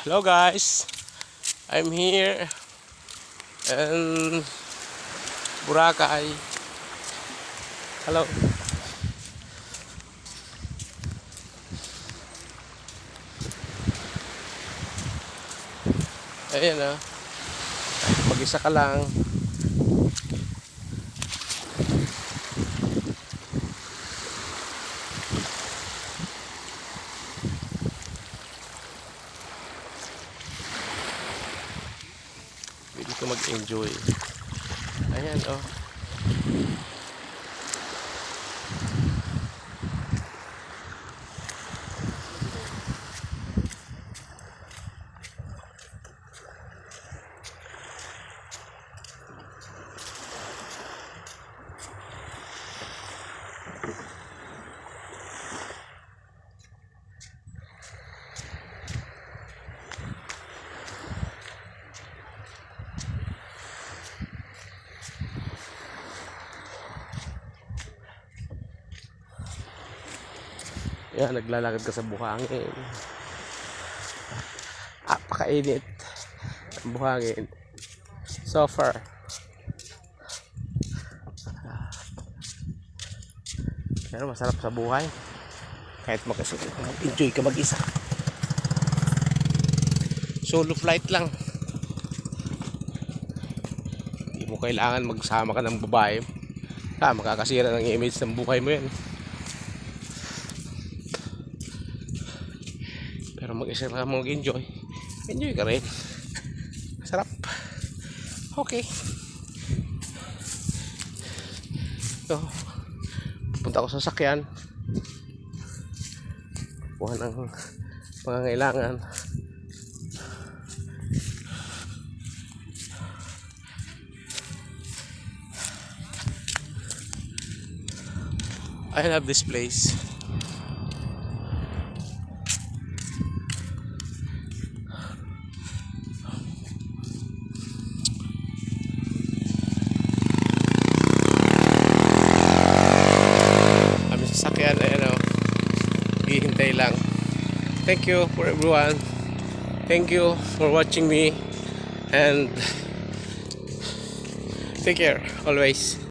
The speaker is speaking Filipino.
Hello guys, I'm here in Boracay. Hello. Ayan mag-isa ka lang. Pwede ka mag-enjoy. Ayan Yan, naglalakad ka sa buhangin. Apakainit ang buhangin. So far. Pero masarap sa buhay. Kahit mag-enjoy ka mag-isa. Solo flight lang. Hindi mo kailangan magsama ka ng babae. Makakasira ng image ng buhay mo yan. Pero mag-isa ka mag-enjoy. Enjoy ka rin. Sarap. Okay. So, pupunta ako sa sakyan. Kuha ng pangangailangan. I love this place. Kami sa sakyan, hihintay lang. Thank you for everyone. Thank you for watching me and take care always.